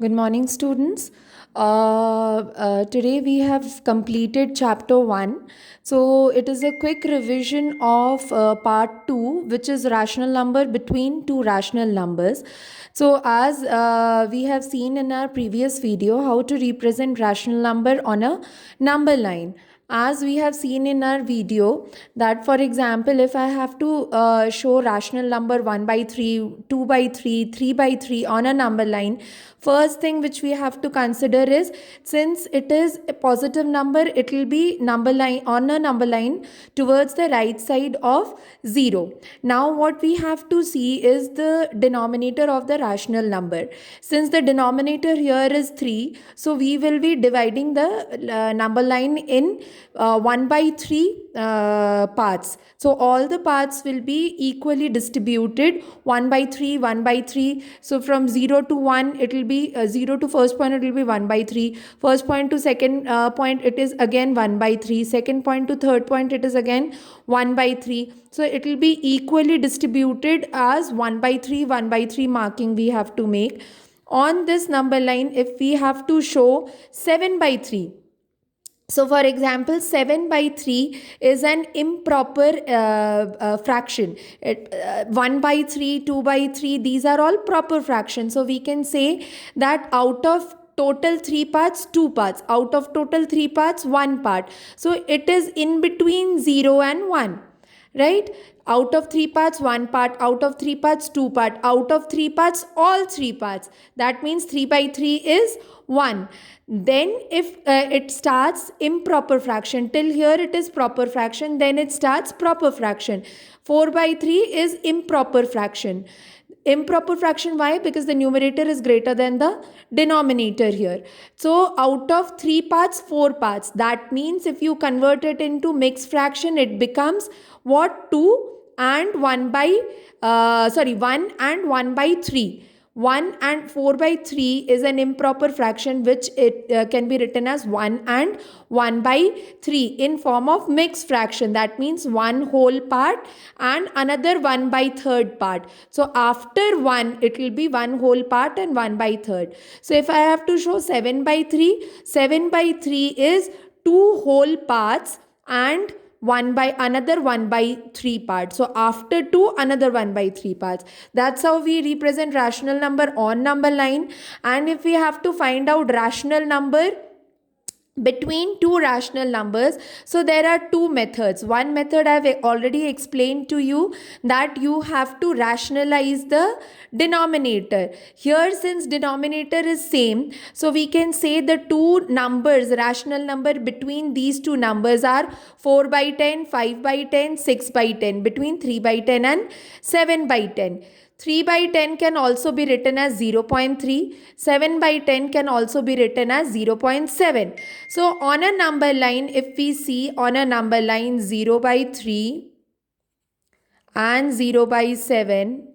Good morning, students. Today we have completed chapter 1. So, it is a quick revision of part 2, which is rational number between two rational numbers. So, as we have seen in our previous video, how to represent rational number on a number line. As we have seen in our video, that for example, if I have to show rational number 1 by 3, 2 by 3, 3 by 3 on a number line, first thing which we have to consider is, since it is a positive number, it will be number line on a number line towards the right side of 0. Now what we have to see is the denominator of the rational number. Since the denominator here is 3, so we will be dividing the number line in 1 by 3 parts. So all the parts will be equally distributed, 1 by 3, 1 by 3. So from 0 to 1, it will be 0 to first point, it will be 1 by 3. First point to second point, it is again 1 by 3. Second point to third point, it is again 1 by 3. So it will be equally distributed as 1 by 3, 1 by 3 marking we have to make. On this number line, if we have to show 7 by 3, so for example, 7 by 3 is an improper fraction. 1 by 3, 2 by 3, these are all proper fractions. So we can say that out of total 3 parts, 2 parts. Out of total 3 parts, 1 part. So it is in between 0 and 1. Right? Out of 3 parts, 1 part. Out of 3 parts, 2 part. Out of 3 parts, all 3 parts. That means 3 by 3 is 1. Then if it starts improper fraction, till here it is proper fraction, then it starts proper fraction. 4 by 3 is improper fraction. Improper fraction, why? Because the numerator is greater than the denominator here. So out of 3 parts, 4 parts. That means if you convert it into mixed fraction, it becomes what? 2 and 1 by 1 and 1 by 3. 1 and 4 by 3 is an improper fraction, which it can be written as 1 and 1 by 3 in form of mixed fraction. That means one whole part and another 1 by third part. So after 1, it will be one whole part and 1 by third. So if I have to show 7 by 3, 7 by 3 is 2 whole parts and 1 by another 1 by 3 parts. So after 2, another 1 by 3 parts. That's how we represent rational number on number line. And if we have to find out rational number between two rational numbers, so there are two methods. One method I've already explained to you, that you have to rationalize the denominator. Here, since denominator is same, so we can say the two numbers, rational number between these two numbers are 4 by 10, 5 by 10, 6 by 10, between 3 by 10 and 7 by 10. 3 by 10 can also be written as 0.3. 7 by 10 can also be written as 0.7. So on a number line, if we see on a number line 0 by 3 and 0 by 7,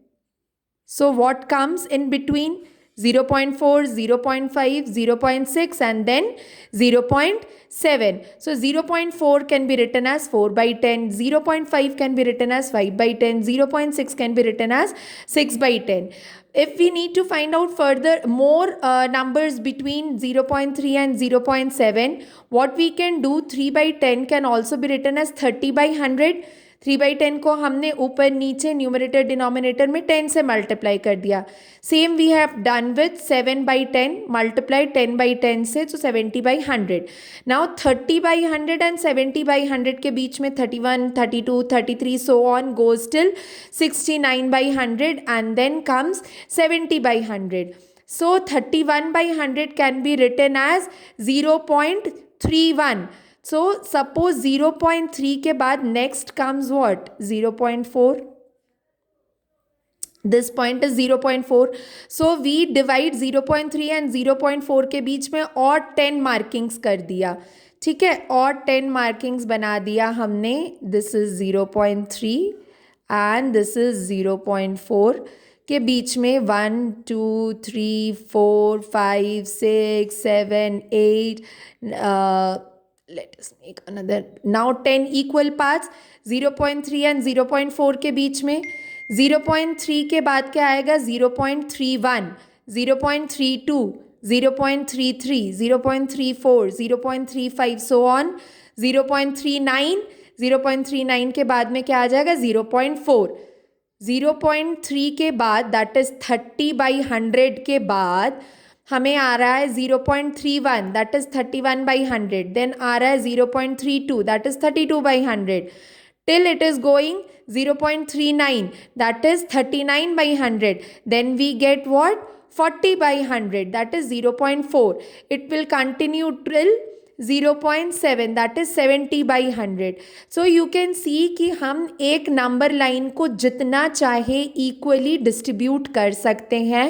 so what comes in between? 0.4, 0.5, 0.6 and then 0.7. So 0.4 can be written as 4 by 10, 0.5 can be written as 5 by 10, 0.6 can be written as 6 by 10. If we need to find out further more numbers between 0.3 and 0.7, what we can do, 3 by 10 can also be written as 30 by 100. 3 by 10 को हमने ऊपर नीचे numerator denominator में 10 से multiply कर दिया. Same we have done with 7 by 10 multiply 10 by 10 से, तो 70 by 100. Now 30 by 100 and 70 by 100 के बीच में 31, 32, 33 so on goes till 69 by 100 and then comes 70 by 100. So 31 by 100 can be written as 0.31. So suppose 0.3 के बाद next comes what? 0.4. This point is 0.4. So we divide 0.3 and 0.4 के बीच में और 10 markings कर दिया. ठीक है, और 10 markings बना दिया हमने. This is 0.3 and this is 0.4. के बीच में 1, 2, 3, 4, 5, 6, 7, 8. Let us make another. Now 10 equal parts. 0.3 and 0.4 के बीच में 0.3 के बाद क्या आएगा? 0.31, 0.32, 0.33, 0.34, 0.35, so on, 0.39, 0.39 के बाद में क्या आ जाएगा 0.4, 0.3 के बाद दैट इज 30/100 के बाद हमें आ रहा है 0.31, दैट इज 31/100, देन आ रहा है 0.32, that is 32/100, till it is going 0.39, that is 39/100, then we get what 40/100, that is 0.4, it will continue till 0.7, that is 70/100. So you can see कि हम एक नंबर लाइन को जितना चाहे इक्वली डिस्ट्रीब्यूट कर सकते हैं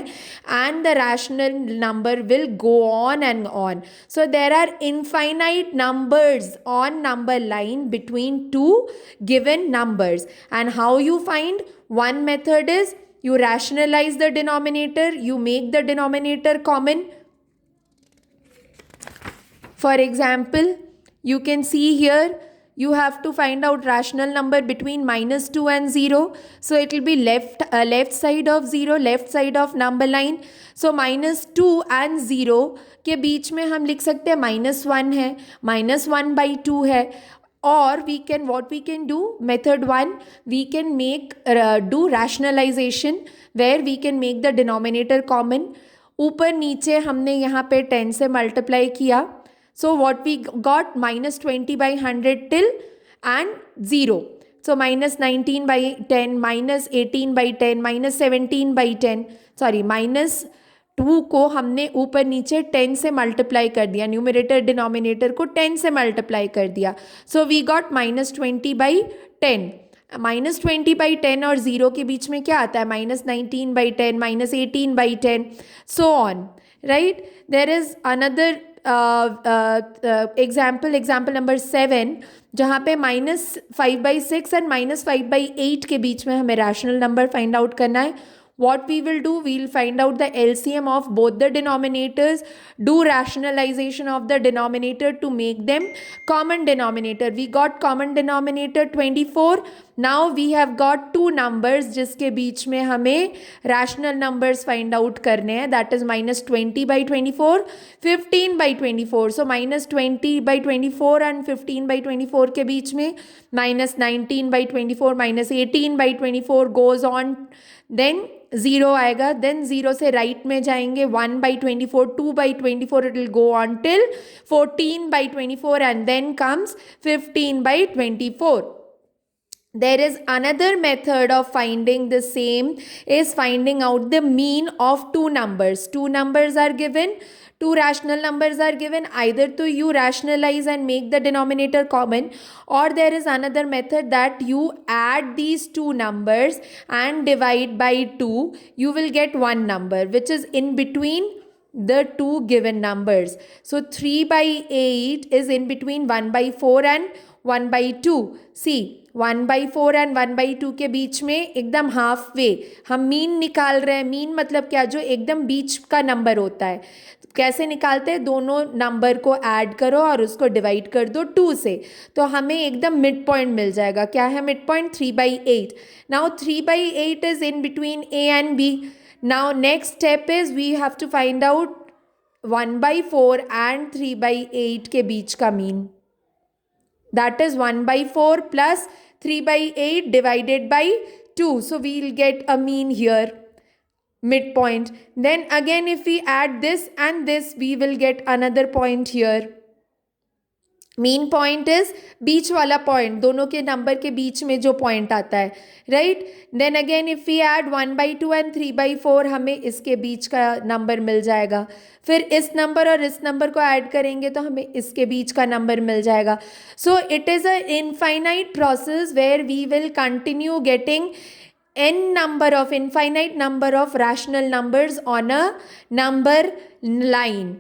and the rational number will go on and on. So there are infinite numbers on number line between two given numbers. And how you find? One method is you rationalize the denominator, you make the denominator common. For example, you can see here you have to find out rational number between -2 and 0. So it will be left side of 0, left side of number line. So -2 and 0 के बीच में हम लिख सकते हैं -1 है, -1/2 है. Or we can, what we can do, method 1, we can make do rationalization where we can make the denominator common. ऊपर नीचे हमने यहाँ पे 10 से मल्टीप्लाई किया. So what we got, -20/100 till and 0. So -19/10, -18/10, -17/10, sorry, -2 को हमने ऊपर नीचे 10 से मल्टीप्लाई कर दिया, न्यूमरेटर डिनोमिनेटर को 10 से मल्टीप्लाई कर दिया. So we got -20/10. -20/10 और 0 के बीच में क्या आता है, -19/10, -18/10, so on, right. There is another example number 7, जहाँ पे -5/6 एंड -5/8 के बीच में हमें रैशनल नंबर फाइंड आउट करना है. What we will do, we'll find out the LCM of both the denominators, do rationalization of the denominator to make them common denominator. We got common denominator 24. Now we have got two numbers जिसके बीच में हमें rational numbers find out करने हैं, that is -20/24, 15/24. So -20/24 and 15/24 के बीच में -19/24, -18/24 goes on, then 0 आएगा, then 0 से राइट में जाएंगे 1/24, 2/24, it will go on till 14/24 and then comes 15/24. There is another method of finding the same, is finding out the mean of two numbers. Two numbers are given, two rational numbers are given. Either to you rationalize and make the denominator common, or there is another method that you add these two numbers and divide by 2. You will get one number which is in between the two given numbers. So 3/8 is in between 1/4 and 1/2. See, 1/4 and 1/2 के बीच में एकदम half way हम mean निकाल रहे हैं. Mean मतलब क्या, जो एकदम बीच का नंबर होता है. कैसे निकालते हैं, दोनों नंबर को ऐड करो और उसको डिवाइड कर दो 2 से, तो हमें एकदम मिड पॉइंट मिल जाएगा. क्या है mid point, 3/8. Now 3/8 is in between A and B. Now next step is we have to find out 1/4 and 3/8 के बीच का mean. That is 1/4 plus 3/8 divided by 2. So we will get a mean here, midpoint. Then again if we add this and this, we will get another point here. Mean point is बीच वाला point, दोनों के number के बीच में जो point आता है, right. Then again if we add 1/2 and 3/4, हमें इसके बीच का नंबर मिल जाएगा. फिर इस नंबर और इस नंबर को ऐड करेंगे तो हमें इसके बीच का नंबर मिल जाएगा. So it is a infinite process where we will continue getting infinite number of rational numbers on a number line.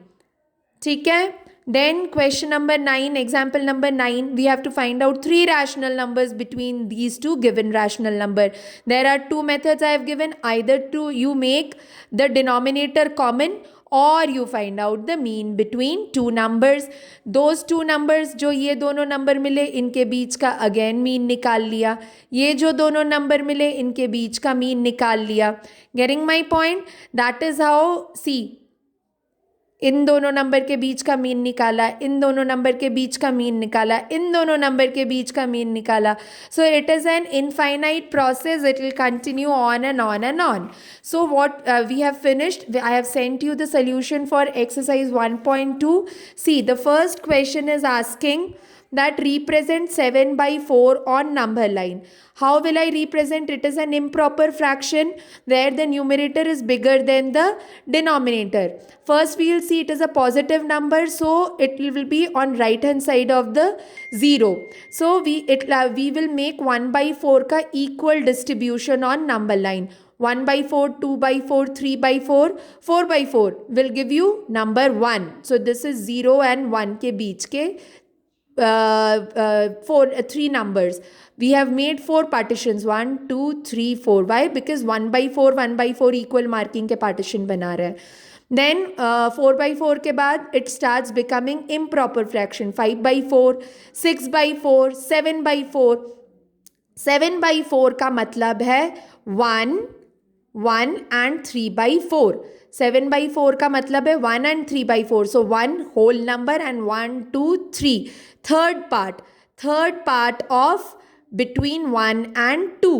ठीक है. Then question number 9, example number 9, we have to find out three rational numbers between these two given rational number. There are two methods I have given. Either to you make the denominator common, or you find out the mean between two numbers. Those two numbers जो ये दोनों number मिले इनके बीच का again mean निकाल लिया. ये जो दोनों नंबर मिले इनके बीच का मीन निकाल लिया. Getting my point? That is how, see, इन दोनों नंबर के बीच का मीन निकाला, इन दोनों नंबर के बीच का मीन निकाला, इन दोनों नंबर के बीच का मीन निकाला. So it is an infinite process. It will continue on and on and on. So what we have finished, I have sent you the solution for exercise 1.2. See, the first question is asking that represent 7 by 4 on number line. How will I represent? It is an improper fraction where the numerator is bigger than the denominator. First we will see it is a positive number, so it will be on right hand side of the 0. So we will make 1 by 4 ka equal distribution on number line. 1 by 4, 2 by 4, 3 by 4, 4 by 4 will give you number 1. So this is 0 and 1 के बीच के three numbers. We have made 4 partitions, 1 2 3 4. Why? Because 1 by 4 equal marking के partition बना रहा है. Then 4 by 4 के बाद it starts becoming improper fraction. 5 by 4, 6 by 4, 7 by 4. 7 by 4 का मतलब है 1 1 and 3 by 4. 7 by 4 का मतलब है 1 and 3 by 4. So 1 whole number and 1 2 3. Third part of between 1 and 2.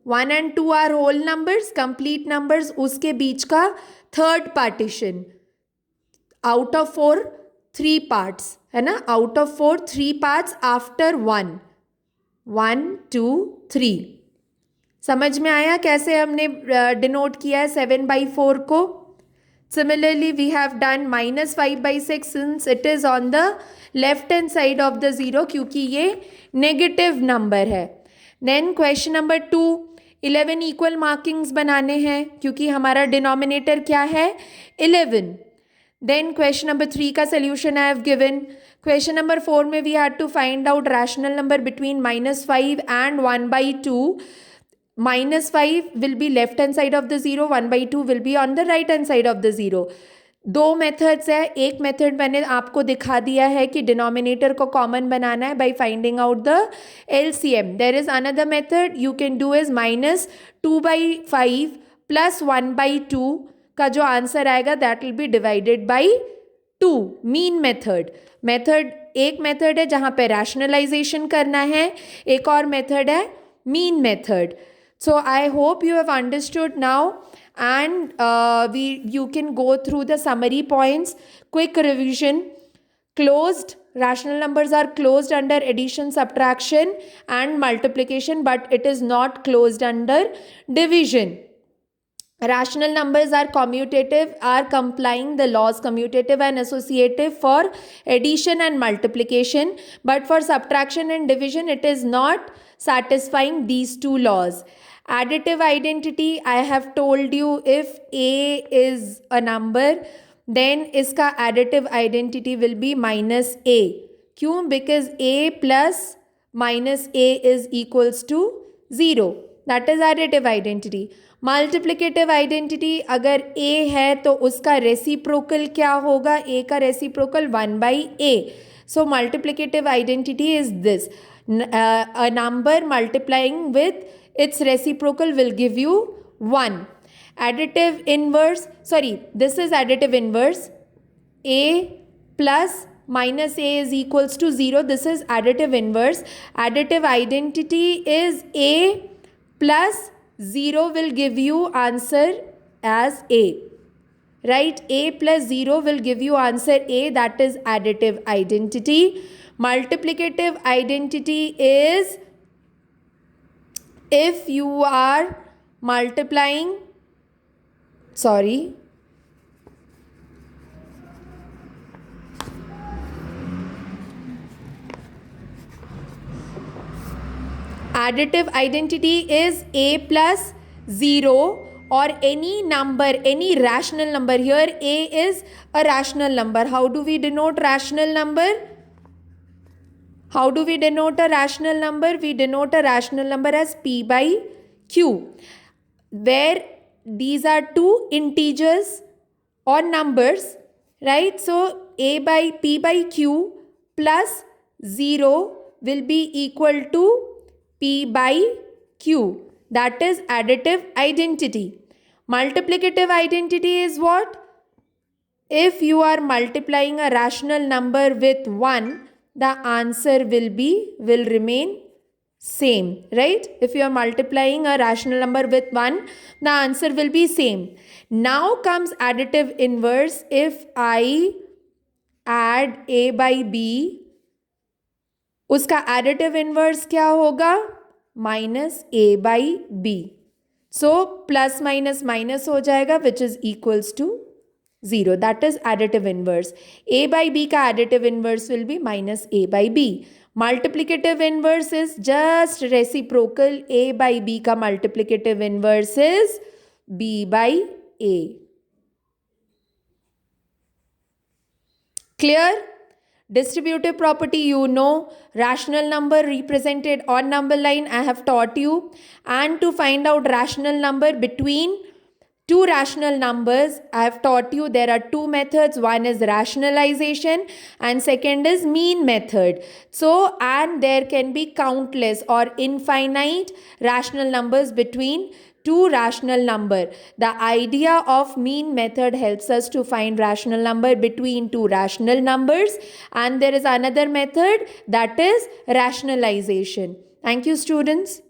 1 and 2 are whole numbers, complete numbers. उसके बीच का third partition. Out of 4 3 parts है ना. Out of 4 3 parts after 1. 1 2 3. समझ में आया कैसे हमने डिनोट किया है 7 by 4 को. Similarly, we have done minus 5 by 6 since it is on the left hand side of the 0 क्योंकि ये negative number है. Then question number 2, 11 equal markings बनाने हैं क्योंकि हमारा denominator क्या है 11. Then question number 3 का solution I have given. Question number 4 में we had to find out rational number between minus 5 and 1 by 2. Minus 5 will be left hand side of the 0, 1 by 2 will be on the right hand side of the 0. दो methods है. एक method मैंने आपको दिखा दिया है कि denominator को कॉमन बनाना है by finding out the LCM. There is another method you can do is minus 2 by 5 plus 1 by 2 का जो आंसर आएगा that will be divided by 2. Mean method एक मेथड है जहाँ पे रैशनलाइजेशन करना है, एक और मेथड है mean method. So I hope you have understood now, and you can go through the summary points. Quick revision. Closed rational numbers are closed under addition, subtraction and multiplication, but it is not closed under division. Rational numbers are commutative, are complying the laws commutative and associative for addition and multiplication, but for subtraction and division it is not satisfying these two laws. Additive identity, I have told you if a is a number then इसका additive identity will be minus a. क्यों? Because a plus minus a is equals to 0. That is additive identity. Multiplicative identity, अगर a है तो उसका reciprocal क्या होगा? a का reciprocal 1 by a. So multiplicative identity is this. A number multiplying with its reciprocal will give you 1. Additive inverse, this is additive inverse. A plus minus a is equals to 0. This is additive inverse. Additive identity is a plus 0 will give you answer as a. Right? A plus 0 will give you answer a. That is additive identity. Multiplicative identity is if you are multiplying, additive identity is a plus 0 or any number, any rational number. Here a is a rational number. How do we denote rational number? How do we denote a rational number? We denote a rational number as p by q, where these are two integers or numbers, right? So a by p by q plus 0 will be equal to p by q. That is additive identity. Multiplicative identity is what? if you are multiplying a rational number with 1, the answer will remain same, right? If you are multiplying a rational number with 1, the answer will be same. Now comes additive inverse. If I add a by b, उसका additive inverse क्या होगा? minus a by b. So plus minus minus हो जाएगा, which is equals to 0. That is additive inverse. A by b का additive inverse will be minus a by b. Multiplicative inverse is just reciprocal. A by b का multiplicative inverse is b by a. Clear? Distributive property, you know. Rational number represented on number line, I have taught you. And to find out rational number between two rational numbers, I have taught you there are two methods. One is rationalization and second is mean method. So, and there can be countless or infinite rational numbers between two rational number. The idea of mean method helps us to find rational number between two rational numbers, and there is another method, that is rationalization. Thank you, students.